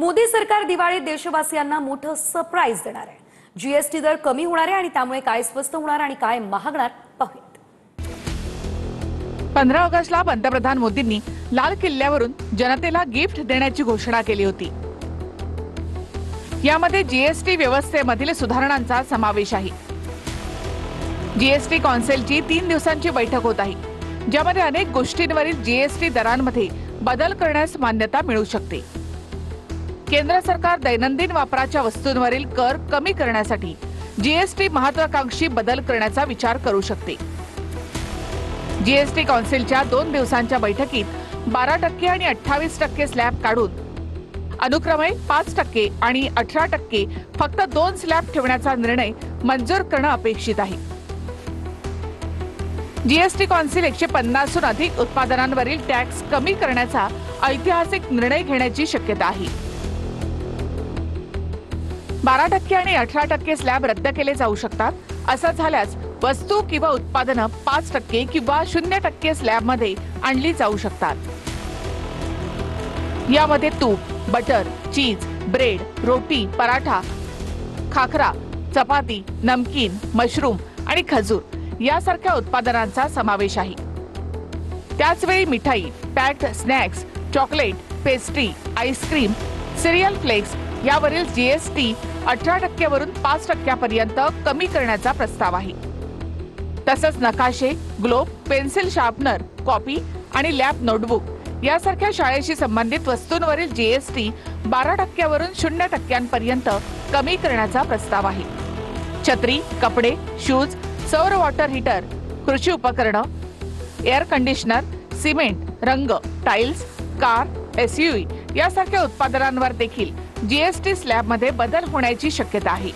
मोदी सरकार दिवाळीत देशवासियांना मोठं सरप्राईज देणार आहे। जीएसटी दर कमी होणार आहे आणि त्यामुळे काय स्वस्त होणार आणि काय महागणार पाहूयात। 15 ऑगस्टला पंतप्रधान मोदींनी लाल किल्ल्यावरून जनतेला गिफ्ट देण्याची घोषणा केली होती। यामध्ये जीएसटी व्यवस्थेमधील सुधारणांचा समावेश आहे। जीएसटी कौन्सिलची 3 दिवसांची बैठक होत आहे, ज्यामध्ये अनेक गोष्टींवरील जीएसटी दरांमध्ये बदल करण्यास मान्यता मिळू शकते। केंद्र सरकार दैनंदिन वापराच्या वस्तूंवरील कर कमी करण्यासाठी जीएसटी महत्त्वाकांक्षी बदल करण्याचा विचार करू शकते। जीएसटी कौन्सिलच्या 2 दिवसांच्या बैठकीत 12% आणि 28% स्लॅब काढून अनुक्रमे 5% आणि 18% फक्त 2 स्लॅब ठेवण्याचा निर्णय मंजूर करणं अपेक्षित आहे। जीएसटी कौन्सिल 150हून अधिक उत्पादनांवरील टॅक्स कमी करण्याचा ऐतिहासिक निर्णय घेण्याची शक्यता आहे। 12% आणि 18% स्लॅब रद्द केले जाऊ शकतात। असं झाल्यास वस्तू किंवा उत्पादनं 5% किंवा 0% स्लॅबमध्ये आणली जाऊ शकतात। यामध्ये तूप, बटर, चीज, ब्रेड, रोटी, पराठा, खाखरा, चपाती, नमकीन, मशरूम आणि खजूर यासारख्या उत्पादनांचा समावेश आहे। त्याचवेळी मिठाई, packed snacks, chocolate, pastry, ice cream, cereal flakes यावरील जीएसटी 18% वरून 5% पर्यंत कमी करण्याचा प्रस्ताव आहे। तसंच नकाशे, ग्लोब, पेन्सिल शार्पनर, कॉपी आणि लॅब नोटबुक यासारख्या शाळेशी संबंधित वस्तूंवरील जीएसटी 12% वरून 0% पर्यंत कमी करण्याचा प्रस्ताव आहे। छत्री, कपडे, शूज, सौर वॉटर हीटर, कृषी उपकरणं, एअर कंडिशनर, सिमेंट, रंग, टाइल्स, कार, एसयूव्ही यासारख्या उत्पादनांवर देखील जीएसटी स्लॅबमध्ये बदल होण्याची शक्यता आहे।